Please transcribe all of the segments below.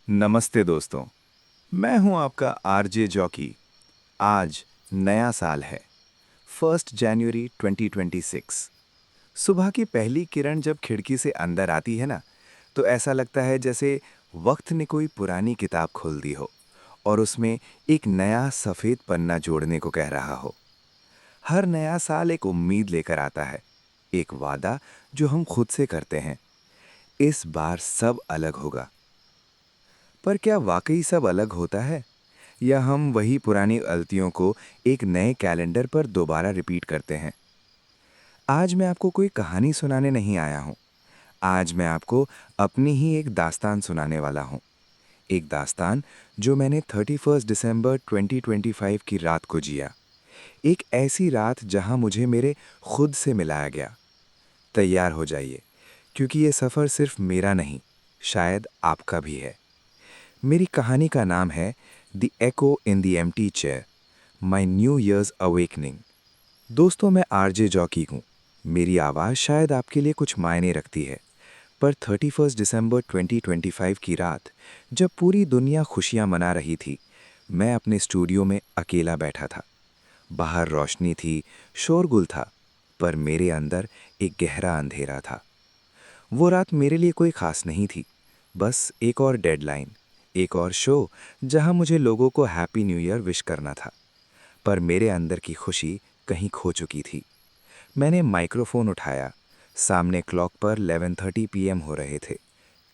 नमस्ते दोस्तों। मैं हूं आपका आरजे जॉकी। आज नया साल है, 1 जनवरी 2026। सुबह की पहली किरण जब खिड़की से अंदर आती है ना, तो ऐसा लगता है जैसे वक्त ने कोई पुरानी किताब खोल दी हो और उसमें एक नया सफ़ेद पन्ना जोड़ने को कह रहा हो। हर नया साल एक उम्मीद लेकर आता है, एक वादा जो हम खुद से करते हैं। इस बार सब अलग होगा। पर क्या वाकई सब अलग होता है, या हम वही पुरानी गलतियों को एक नए कैलेंडर पर दोबारा रिपीट करते हैं? आज मैं आपको कोई कहानी सुनाने नहीं आया हूँ। आज मैं आपको अपनी ही एक दास्तान सुनाने वाला हूँ। एक दास्तान जो मैंने 31 दिसंबर 2025 की रात को जिया। एक ऐसी रात जहाँ मुझे मेरे खुद से मिलाया गया। तैयार हो जाइए, क्योंकि ये सफ़र सिर्फ मेरा नहीं, शायद आपका भी है। मेरी कहानी का नाम है the echo in the empty chair, my new years awakening. दोस्तों, मैं आरजे जॉकी हूँ। मेरी आवाज़ शायद आपके लिए कुछ मायने रखती है, पर 31 दिसंबर 2025 की रात, जब पूरी दुनिया खुशियाँ मना रही थी, मैं अपने स्टूडियो में अकेला बैठा था। बाहर रोशनी थी, शोरगुल था, पर मेरे अंदर एक गहरा अंधेरा था। वो रात मेरे लिए कोई खास नहीं थी, बस एक और डेडलाइन, एक और शो जहां मुझे लोगों को हैप्पी न्यू ईयर विश करना था। पर मेरे अंदर की खुशी कहीं खो चुकी थी। मैंने माइक्रोफोन उठाया। सामने क्लॉक पर 11:30 पीएम हो रहे थे।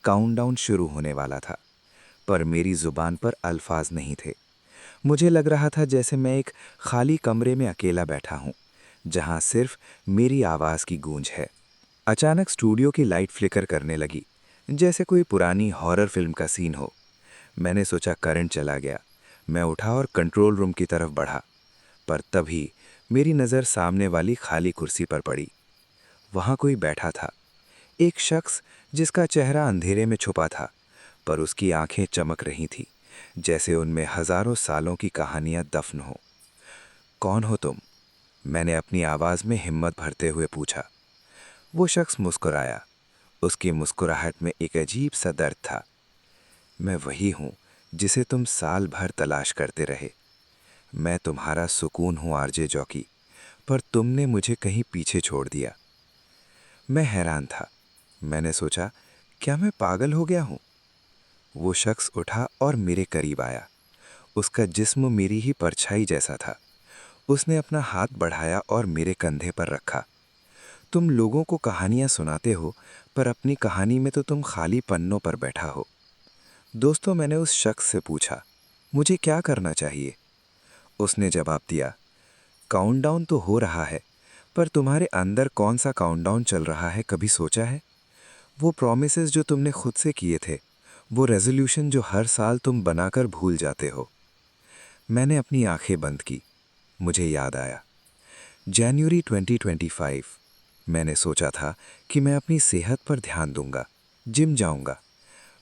काउंटडाउन शुरू होने वाला था, पर मेरी जुबान पर अल्फाज नहीं थे। मुझे लग रहा था जैसे मैं एक खाली कमरे में अकेला बैठा हूँ, जहाँ सिर्फ मेरी आवाज़ की गूंज है। अचानक स्टूडियो की लाइट फ्लिकर करने लगी, जैसे कोई पुरानी हॉरर फिल्म का सीन हो। मैंने सोचा करंट चला गया। मैं उठा और कंट्रोल रूम की तरफ बढ़ा, पर तभी मेरी नज़र सामने वाली खाली कुर्सी पर पड़ी। वहाँ कोई बैठा था, एक शख्स जिसका चेहरा अंधेरे में छुपा था, पर उसकी आंखें चमक रही थीं, जैसे उनमें हजारों सालों की कहानियां दफन हो। कौन हो तुम? मैंने अपनी आवाज़ में हिम्मत भरते हुए पूछा। वो शख्स मुस्कुराया। उसकी मुस्कुराहट में एक अजीब सा दर्द था। मैं वही हूँ जिसे तुम साल भर तलाश करते रहे। मैं तुम्हारा सुकून हूँ आरजे जॉकी, पर तुमने मुझे कहीं पीछे छोड़ दिया। मैं हैरान था। मैंने सोचा, क्या मैं पागल हो गया हूँ? वो शख्स उठा और मेरे करीब आया। उसका जिस्म मेरी ही परछाई जैसा था। उसने अपना हाथ बढ़ाया और मेरे कंधे पर रखा। तुम लोगों को कहानियां सुनाते हो, पर अपनी कहानी में तो तुम खाली पन्नों पर बैठा हो। दोस्तों, मैंने उस शख्स से पूछा, मुझे क्या करना चाहिए? उसने जवाब दिया, काउंटडाउन तो हो रहा है, पर तुम्हारे अंदर कौन सा काउंटडाउन चल रहा है, कभी सोचा है? वो प्रॉमिसेस जो तुमने खुद से किए थे, वो रेजोल्यूशन जो हर साल तुम बनाकर भूल जाते हो। मैंने अपनी आंखें बंद की। मुझे याद आया, जनवरी 2025। मैंने सोचा था कि मैं अपनी सेहत पर ध्यान दूंगा, जिम जाऊंगा,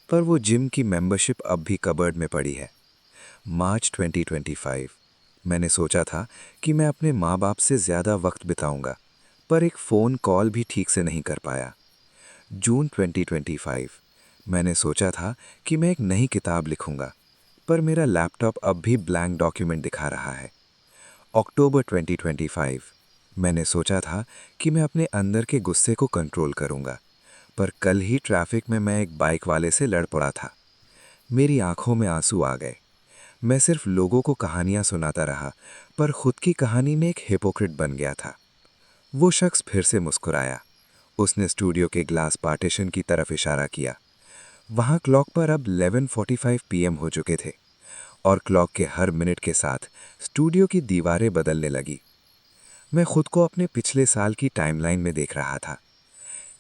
पर वो जिम की मेंबरशिप अब भी कबर्ड में पड़ी है। मार्च 2025। मैंने सोचा था कि मैं अपने माँ बाप से ज़्यादा वक्त बिताऊंगा, पर एक फ़ोन कॉल भी ठीक से नहीं कर पाया। जून 2025। मैंने सोचा था कि मैं एक नई किताब लिखूंगा, पर मेरा लैपटॉप अब भी ब्लैंक डॉक्यूमेंट दिखा रहा है। अक्टूबर 2025। मैंने सोचा था कि मैं अपने अंदर के गुस्से को कंट्रोल करूंगा, पर कल ही ट्रैफिक में मैं एक बाइक वाले से लड़ पड़ा था। मेरी आंखों में आंसू आ गए। मैं सिर्फ लोगों को कहानियां सुनाता रहा, पर खुद की कहानी में एक हिपोक्रेट बन गया था। वो शख्स फिर से मुस्कुराया। उसने स्टूडियो के ग्लास पार्टीशन की तरफ इशारा किया। वहां क्लॉक पर अब 11:45 पीएम हो चुके थे, और क्लॉक के हर मिनट के साथ स्टूडियो की दीवारें बदलने लगी। मैं खुद को अपने पिछले साल की टाइमलाइन में देख रहा था।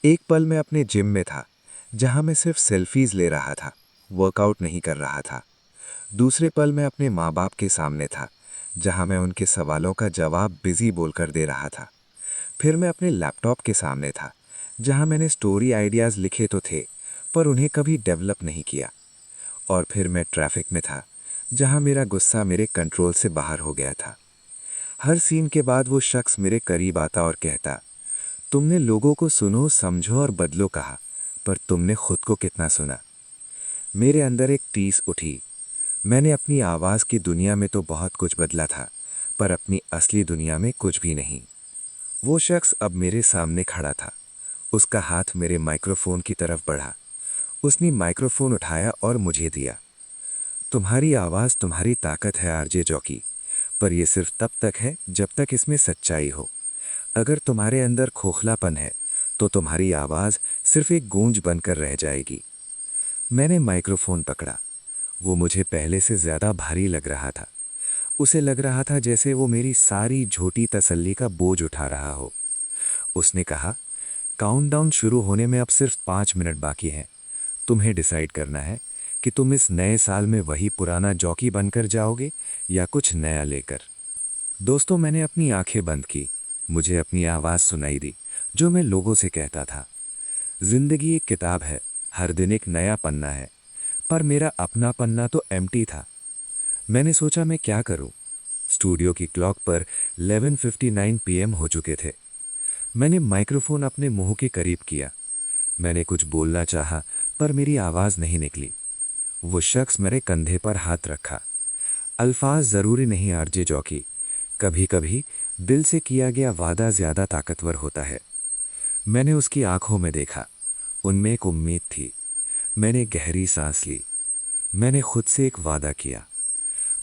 एक पल मैं अपने जिम में था, जहां मैं सिर्फ सेल्फीज ले रहा था, वर्कआउट नहीं कर रहा था। दूसरे पल मैं अपने माँ बाप के सामने था, जहां मैं उनके सवालों का जवाब बिजी बोलकर दे रहा था। फिर मैं अपने लैपटॉप के सामने था, जहां मैंने स्टोरी आइडियाज़ लिखे तो थे, पर उन्हें कभी डेवलप नहीं किया। और फिर मैं ट्रैफिक में था, जहां मेरा गुस्सा मेरे कंट्रोल से बाहर हो गया था। हर सीन के बाद वो शख्स मेरे करीब आता और कहता, तुमने लोगों को सुनो, समझो और बदलो कहा, पर तुमने खुद को कितना सुना? मेरे अंदर एक टीस उठी। मैंने अपनी आवाज़ की दुनिया में तो बहुत कुछ बदला था, पर अपनी असली दुनिया में कुछ भी नहीं। वो शख्स अब मेरे सामने खड़ा था। उसका हाथ मेरे माइक्रोफोन की तरफ बढ़ा। उसने माइक्रोफोन उठाया और मुझे दिया। तुम्हारी आवाज़ तुम्हारी ताकत है आरजे जॉकी, पर यह सिर्फ तब तक है जब तक इसमें सच्चाई हो। अगर तुम्हारे अंदर खोखलापन है, तो तुम्हारी आवाज़ सिर्फ एक गूंज बनकर रह जाएगी। मैंने माइक्रोफोन पकड़ा। वो मुझे पहले से ज़्यादा भारी लग रहा था। उसे लग रहा था जैसे वो मेरी सारी झूठी तसल्ली का बोझ उठा रहा हो। उसने कहा, काउंटडाउन शुरू होने में अब सिर्फ 5 मिनट बाकी हैं। तुम्हें डिसाइड करना है कि तुम इस नए साल में वही पुराना जॉकी बनकर जाओगे या कुछ नया लेकर। दोस्तों, मैंने अपनी आंखें बंद की। मुझे अपनी आवाज़ सुनाई दी, जो मैं लोगों से कहता था। जिंदगी एक किताब है, हर दिन एक नया पन्ना है, पर मेरा अपना पन्ना तो एम्प्टी था। मैंने सोचा, मैं क्या करूं? स्टूडियो की क्लॉक पर 11:59 पीएम हो चुके थे। मैंने माइक्रोफोन अपने मुंह के करीब किया। मैंने कुछ बोलना चाहा, पर मेरी आवाज़ नहीं निकली। वो शख्स मेरे कंधे पर हाथ रखा। अल्फाज ज़रूरी नहीं आरजे जॉकी, कभी कभी दिल से किया गया वादा ज़्यादा ताकतवर होता है। मैंने उसकी आंखों में देखा। उनमें एक उम्मीद थी। मैंने गहरी सांस ली। मैंने खुद से एक वादा किया।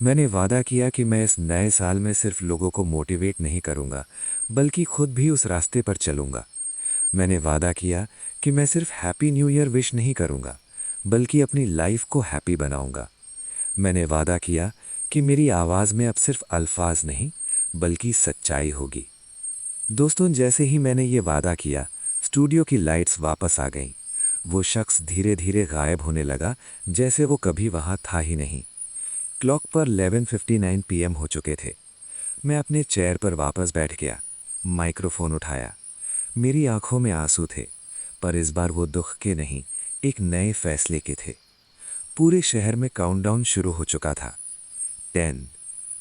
मैंने वादा किया कि मैं इस नए साल में सिर्फ लोगों को मोटिवेट नहीं करूंगा, बल्कि खुद भी उस रास्ते पर चलूंगा। मैंने वादा किया कि मैं सिर्फ हैप्पी न्यू ईयर विश नहीं करूंगा, बल्कि अपनी लाइफ को हैप्पी बनाऊंगा। मैंने वादा किया कि मेरी आवाज़ में अब सिर्फ अल्फाज नहीं, बल्कि सच्चाई होगी। दोस्तों, जैसे ही मैंने ये वादा किया, स्टूडियो की लाइट्स वापस आ गईं। वो शख्स धीरे धीरे गायब होने लगा, जैसे वो कभी वहाँ था ही नहीं। क्लॉक पर 11:59 पीएम हो चुके थे। मैं अपने चेयर पर वापस बैठ गया। माइक्रोफोन उठाया। मेरी आंखों में आंसू थे, पर इस बार वो दुख के नहीं, एक नए फैसले के थे। पूरे शहर में काउंटडाउन शुरू हो चुका था। 10,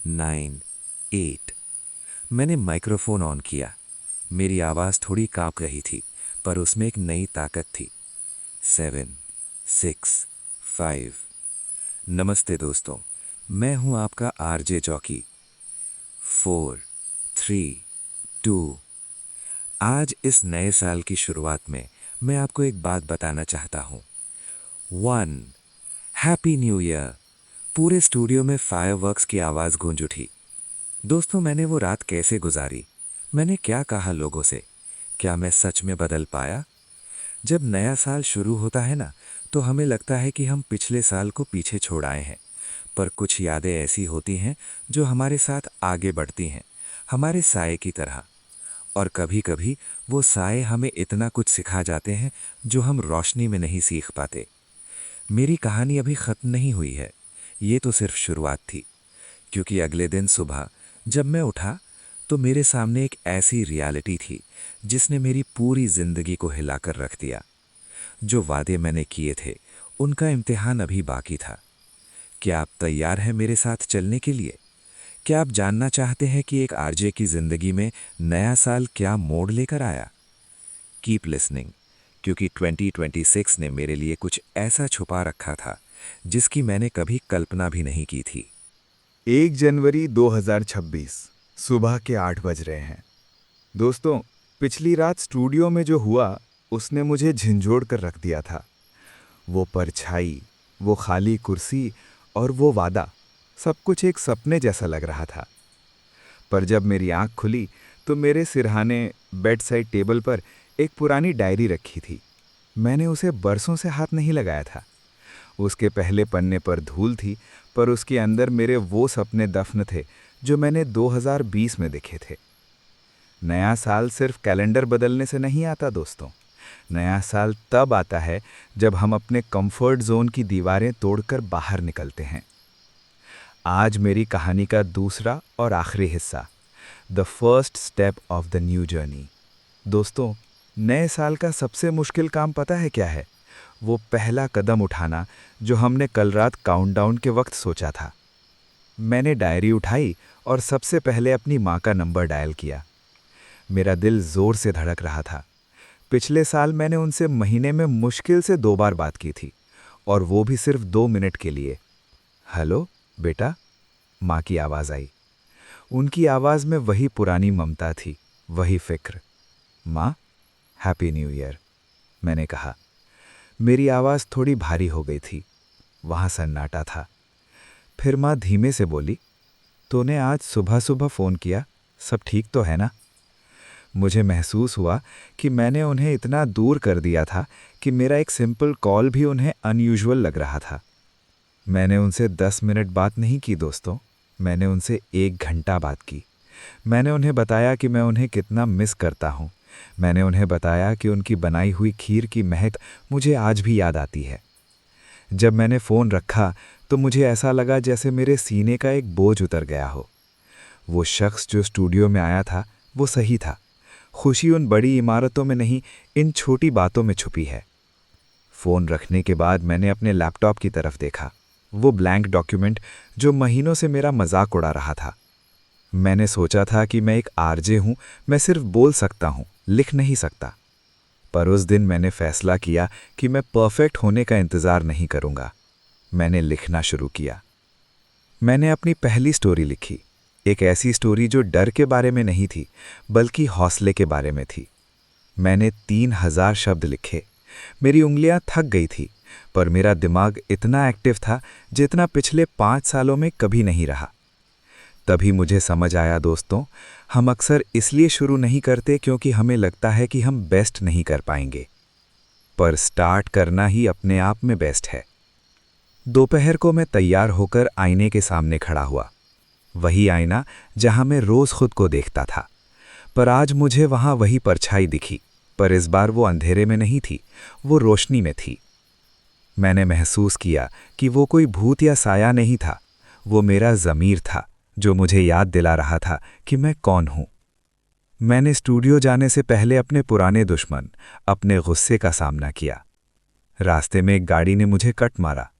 9, 8। मैंने माइक्रोफोन ऑन किया। मेरी आवाज़ थोड़ी कांप रही थी, पर उसमें एक नई ताकत थी। 7, 6, 5। नमस्ते दोस्तों, मैं हूं आपका आरजे जॉकी। 4, 3, 2। आज इस नए साल की शुरुआत में मैं आपको एक बात बताना चाहता हूं। 1, हैप्पी न्यू ईयर। पूरे स्टूडियो में फायरवर्क्स की आवाज़ गूंज उठी। दोस्तों, मैंने वो रात कैसे गुजारी? मैंने क्या कहा लोगों से? क्या मैं सच में बदल पाया? जब नया साल शुरू होता है ना, तो हमें लगता है कि हम पिछले साल को पीछे छोड़ आए हैं। पर कुछ यादें ऐसी होती हैं जो हमारे साथ आगे बढ़ती हैं, हमारे साए की तरह। और कभी कभी वो साए हमें इतना कुछ सिखा जाते हैं जो हम रोशनी में नहीं सीख पाते। मेरी कहानी अभी ख़त्म नहीं हुई है। ये तो सिर्फ शुरुआत थी। क्योंकि अगले दिन सुबह जब मैं उठा, तो मेरे सामने एक ऐसी रियलिटी थी जिसने मेरी पूरी जिंदगी को हिलाकर रख दिया। जो वादे मैंने किए थे, उनका इम्तिहान अभी बाकी था। क्या आप तैयार हैं मेरे साथ चलने के लिए? क्या आप जानना चाहते हैं कि एक आरजे की जिंदगी में नया साल क्या मोड़ लेकर आया? कीप लिसनिंग, क्योंकि 2026 ने मेरे लिए कुछ ऐसा छुपा रखा था जिसकी मैंने कभी कल्पना भी नहीं की थी। 1 जनवरी 2026 सुबह के 8 बज रहे हैं। दोस्तों, पिछली रात स्टूडियो में जो हुआ, उसने मुझे झिंझोड़ कर रख दिया था। वो परछाई, वो खाली कुर्सी और वो वादा, सब कुछ एक सपने जैसा लग रहा था। पर जब मेरी आंख खुली, तो मेरे सिरहाने बेड साइड टेबल पर एक पुरानी डायरी रखी थी। मैंने उसे बरसों से हाथ नहीं लगाया था। उसके पहले पन्ने पर धूल थी, पर उसके अंदर मेरे वो सपने दफन थे जो मैंने 2020 में देखे थे। नया साल सिर्फ कैलेंडर बदलने से नहीं आता दोस्तों। नया साल तब आता है जब हम अपने कंफर्ट जोन की दीवारें तोड़कर बाहर निकलते हैं। आज मेरी कहानी का दूसरा और आखिरी हिस्सा, the first step of the new journey. दोस्तों, नए साल का सबसे मुश्किल काम पता है क्या है? वो पहला कदम उठाना जो हमने कल रात काउंटडाउन के वक्त सोचा था। मैंने डायरी उठाई और सबसे पहले अपनी माँ का नंबर डायल किया। मेरा दिल जोर से धड़क रहा था। पिछले साल मैंने उनसे महीने में मुश्किल से 2 बार बात की थी, और वो भी सिर्फ 2 मिनट के लिए। हेलो बेटा, माँ की आवाज़ आई। उनकी आवाज़ में वही पुरानी ममता थी, वही फिक्र। माँ, हैप्पी न्यू ईयर, मैंने कहा। मेरी आवाज़ थोड़ी भारी हो गई थी। वहाँ सन्नाटा था। फिर माँ धीमे से बोली, तूने आज सुबह सुबह फ़ोन किया, सब ठीक तो है ना? मुझे महसूस हुआ कि मैंने उन्हें इतना दूर कर दिया था कि मेरा एक सिंपल कॉल भी उन्हें अनयूजुअल लग रहा था। मैंने उनसे 10 मिनट बात नहीं की दोस्तों, मैंने उनसे 1 घंटा बात की। मैंने उन्हें बताया कि मैं उन्हें कितना मिस करता हूँ। मैंने उन्हें बताया कि उनकी बनाई हुई खीर की महक मुझे आज भी याद आती है। जब मैंने फ़ोन रखा तो मुझे ऐसा लगा जैसे मेरे सीने का एक बोझ उतर गया हो। वो शख्स जो स्टूडियो में आया था वो सही था। खुशी उन बड़ी इमारतों में नहीं, इन छोटी बातों में छुपी है। फ़ोन रखने के बाद मैंने अपने लैपटॉप की तरफ देखा, वो ब्लैंक डॉक्यूमेंट जो महीनों से मेरा मजाक उड़ा रहा था। मैंने सोचा था कि मैं एक आरजे हूँ, मैं सिर्फ बोल सकता हूँ, लिख नहीं सकता। पर उस दिन मैंने फैसला किया कि मैं परफेक्ट होने का इंतज़ार नहीं करूँगा। मैंने लिखना शुरू किया। मैंने अपनी पहली स्टोरी लिखी, एक ऐसी स्टोरी जो डर के बारे में नहीं थी, बल्कि हौसले के बारे में थी। मैंने 3000 शब्द लिखे। मेरी उंगलियां थक गई थी, पर मेरा दिमाग इतना एक्टिव था जितना पिछले 5 सालों में कभी नहीं रहा। तभी मुझे समझ आया दोस्तों, हम अक्सर इसलिए शुरू नहीं करते क्योंकि हमें लगता है कि हम बेस्ट नहीं कर पाएंगे, पर स्टार्ट करना ही अपने आप में बेस्ट है। दोपहर को मैं तैयार होकर आईने के सामने खड़ा हुआ। वही आईना जहां मैं रोज खुद को देखता था, पर आज मुझे वहां वही परछाई दिखी, पर इस बार वो अंधेरे में नहीं थी, वो रोशनी में थी। मैंने महसूस किया कि वो कोई भूत या साया नहीं था, वो मेरा ज़मीर था जो मुझे याद दिला रहा था कि मैं कौन हूं। मैंने स्टूडियो जाने से पहले अपने पुराने दुश्मन, अपने गुस्से का सामना किया। रास्ते में एक गाड़ी ने मुझे कट मारा।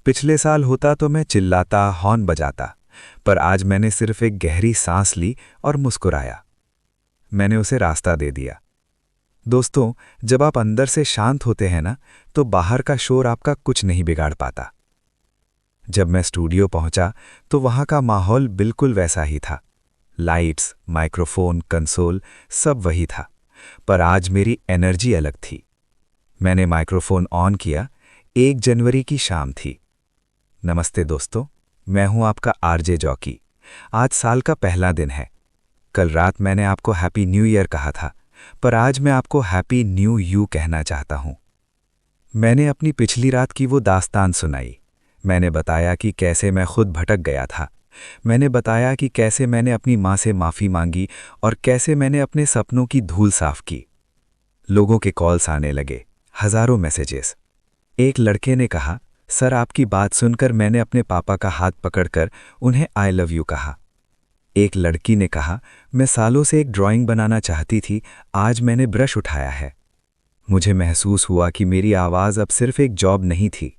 पिछले साल होता तो मैं चिल्लाता, हॉर्न बजाता, पर आज मैंने सिर्फ एक गहरी सांस ली और मुस्कुराया। मैंने उसे रास्ता दे दिया। दोस्तों, जब आप अंदर से शांत होते हैं ना, तो बाहर का शोर आपका कुछ नहीं बिगाड़ पाता। जब मैं स्टूडियो पहुंचा तो वहां का माहौल बिल्कुल वैसा ही था। लाइट्स, माइक्रोफोन, कंसोल, सब वही था, पर आज मेरी एनर्जी अलग थी। मैंने माइक्रोफोन ऑन किया। 1 जनवरी की शाम थी। नमस्ते दोस्तों, मैं हूं आपका आरजे जॉकी। आज साल का पहला दिन है। कल रात मैंने आपको हैप्पी न्यू ईयर कहा था, पर आज मैं आपको हैप्पी न्यू यू कहना चाहता हूं। मैंने अपनी पिछली रात की वो दास्तान सुनाई। मैंने बताया कि कैसे मैं खुद भटक गया था। मैंने बताया कि कैसे मैंने अपनी माँ से माफ़ी मांगी और कैसे मैंने अपने सपनों की धूल साफ की। लोगों के कॉल्स आने लगे, हज़ारों मैसेजेस। एक लड़के ने कहा, सर आपकी बात सुनकर मैंने अपने पापा का हाथ पकड़कर उन्हें आई लव यू कहा। एक लड़की ने कहा, मैं सालों से एक ड्राइंग बनाना चाहती थी, आज मैंने ब्रश उठाया है। मुझे महसूस हुआ कि मेरी आवाज़ अब सिर्फ एक जॉब नहीं थी,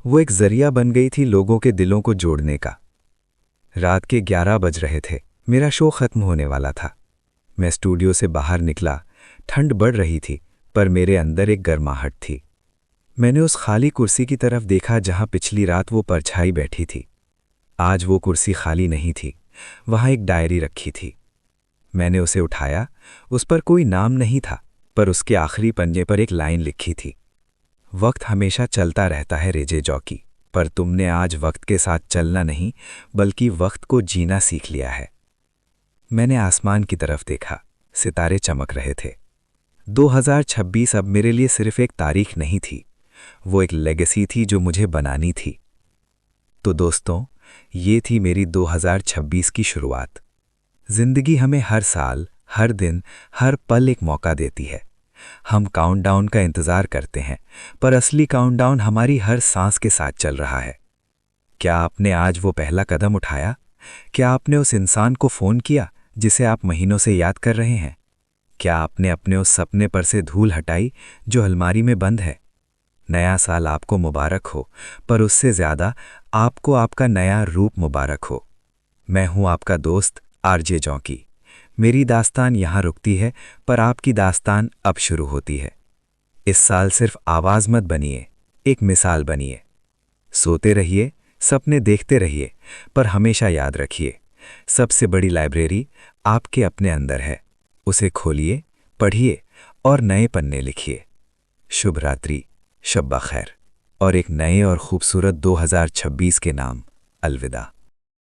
वो एक जरिया बन गई थी लोगों के दिलों को जोड़ने का। रात के 11 बज रहे थे, मेरा शो खत्म होने वाला था। मैं स्टूडियो से बाहर निकला। ठंड बढ़ रही थी, पर मेरे अंदर एक गर्माहट थी। मैंने उस खाली कुर्सी की तरफ देखा जहां पिछली रात वो परछाई बैठी थी। आज वो कुर्सी खाली नहीं थी, वहां एक डायरी रखी थी। मैंने उसे उठाया। उस पर कोई नाम नहीं था, पर उसके आखिरी पन्ने पर एक लाइन लिखी थी, वक्त हमेशा चलता रहता है रेजे जॉकी, पर तुमने आज वक्त के साथ चलना नहीं बल्कि वक्त को जीना सीख लिया है। मैंने आसमान की तरफ देखा, सितारे चमक रहे थे। 2026 अब मेरे लिए सिर्फ एक तारीख नहीं थी, वो एक लेगेसी थी जो मुझे बनानी थी। तो दोस्तों, ये थी मेरी 2026 की शुरुआत। जिंदगी हमें हर साल, हर दिन, हर पल एक मौका देती है। हम काउंटडाउन का इंतजार करते हैं, पर असली काउंटडाउन हमारी हर सांस के साथ चल रहा है। क्या आपने आज वो पहला कदम उठाया? क्या आपने उस इंसान को फ़ोन किया जिसे आप महीनों से याद कर रहे हैं? क्या आपने अपने उस सपने पर से धूल हटाई जो अलमारी में बंद है? नया साल आपको मुबारक हो, पर उससे ज़्यादा आपको आपका नया रूप मुबारक हो। मैं हूं आपका दोस्त आरजे जॉकी। मेरी दास्तान यहाँ रुकती है, पर आपकी दास्तान अब शुरू होती है। इस साल सिर्फ आवाज़ मत बनिए, एक मिसाल बनिए। सोते रहिए, सपने देखते रहिए, पर हमेशा याद रखिए, सबसे बड़ी लाइब्रेरी आपके अपने अंदर है। उसे खोलिए, पढ़िए और नए पन्ने लिखिए। शुभ रात्रि, शब्बा खैर, और एक नए और खूबसूरत 2026 के नाम अलविदा।